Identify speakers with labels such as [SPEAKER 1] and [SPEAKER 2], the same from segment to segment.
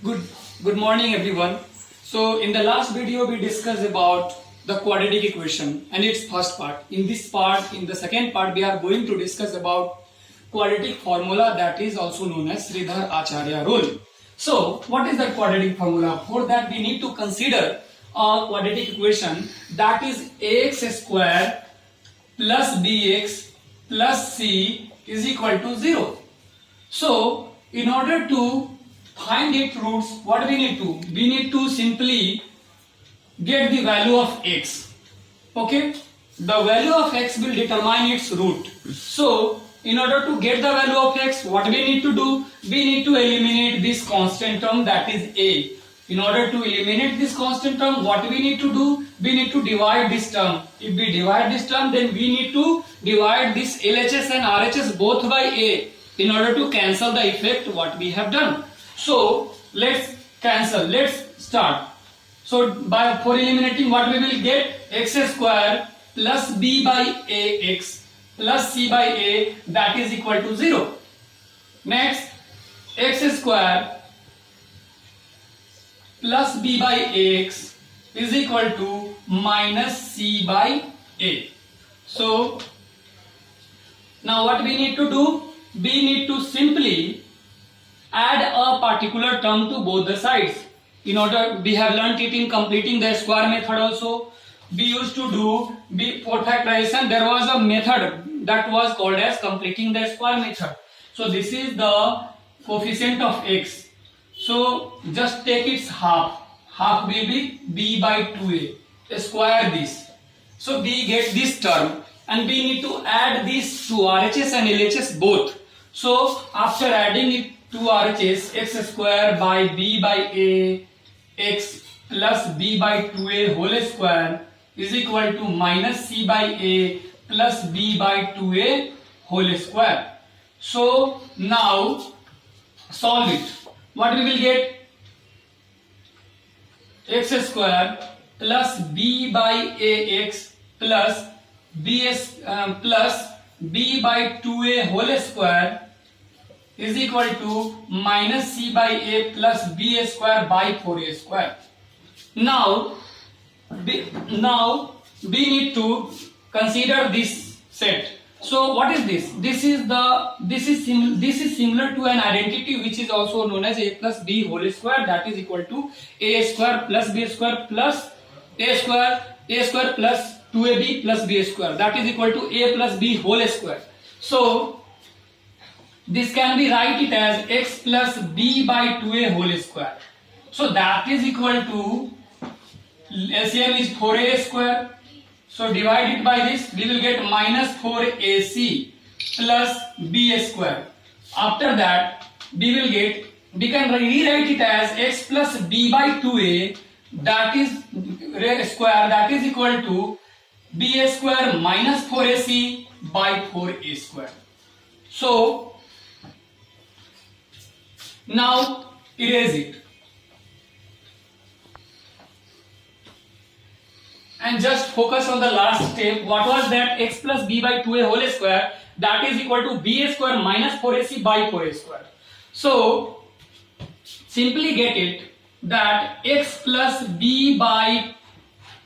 [SPEAKER 1] Good good morning everyone. So in the last video we discussed about the quadratic equation and its first part. In this part, in the second part, we are going to discuss about quadratic formula, that is also known as Sridhar Acharya rule. So what is that quadratic formula? For that we need to consider a quadratic equation, that is ax square plus bx plus c is equal to 0. So in order to find its roots, what we need to? We need to simply get the value of x. Okay, the value of x will determine its root. So in order to get the value of x, what we need to do? We need to eliminate this constant term, that is a. In order to eliminate this constant term, what we need to do? We need to divide this term. If we divide this term, then we need to divide this LHS and RHS both by a in order to cancel the effect what we have done. So let's cancel. Let's start. So for eliminating, what we will get? X square plus b by ax plus c by a, that is equal to 0. Next, x square plus b by ax is equal to minus c by a. So now what we need to do? We need to simply add a particular term to both the sides. In order, we have learnt it in completing the square method also. We used to do for factorization, there was a method that was called as completing the square method. So this is the coefficient of x. So just take its half. Half will be b by 2a. Square this. So we get this term, and we need to add these to RHS and LHS both. So after adding it to RHS, x square by b by a x plus b by 2a whole square is equal to minus c by a plus b by 2a whole square. So now solve it. What we will get? X square plus b by ax plus plus b by 2a whole square is equal to minus c by a plus b square by 4a square. Now we need to consider this set. So what is this? This is similar to an identity which is also known as a plus b whole square, that is equal to a square plus b square plus a square plus 2ab plus b square, that is equal to a plus b whole square. So this can be write it as x plus b by 2a whole square. So that is equal to, LCM is 4a square. So divide it by this, we will get minus 4ac plus b square. After that, we can rewrite it as x plus b by 2a, that is square, that is equal to b square minus 4ac by 4a square. So now erase it and just focus on the last step. What was that? X plus b by 2a whole square, that is equal to b square minus 4ac by 4a square. So simply get it that x plus b by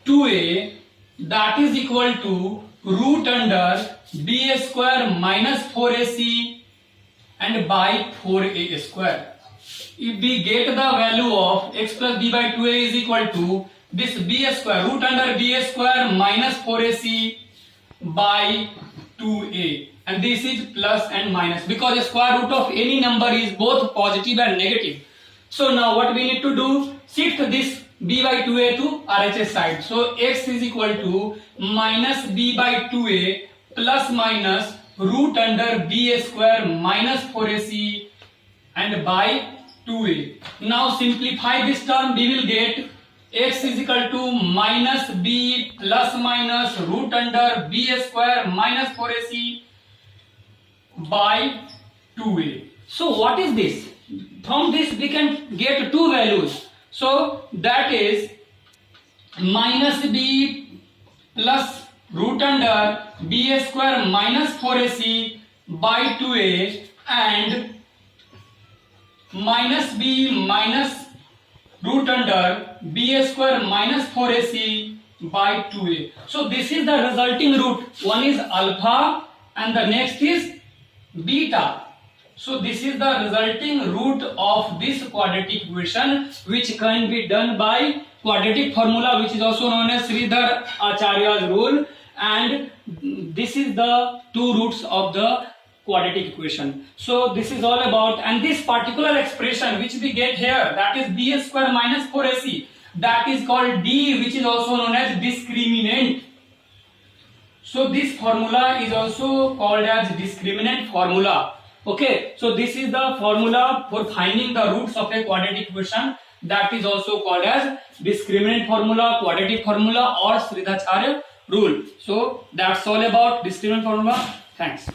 [SPEAKER 1] 2a, that is equal to root under b square minus 4ac and by 4a square. If we get the value of x plus b by 2a is equal to this b square, root under b square minus 4ac by 2a, and this is plus and minus, because the square root of any number is both positive and negative. So now what we need to do? Shift this b by 2a to RHS side. So x is equal to minus b by 2a plus minus root under b square minus 4ac and by 2a. Now simplify this term, we will get x is equal to minus b plus minus root under b square minus 4ac by 2a. So what is this? From this we can get two values. So that is minus b plus root under b square minus 4ac by 2a and minus b minus root under b square minus 4ac by 2a. So this is the resulting root. One is alpha and the next is beta. So this is the resulting root of this quadratic equation, which can be done by quadratic formula, which is also known as Sridhar Acharya's rule, and this is the two roots of the quadratic equation. So this is all about, and this particular expression which we get here, that is b square minus 4ac, that is called d, which is also known as discriminant. So this formula is also called as discriminant formula. Okay, so this is the formula for finding the roots of a quadratic equation, that is also called as discriminant formula, quadratic formula, or Sridhar Acharya rule. So that's all about discriminant formula. Thanks.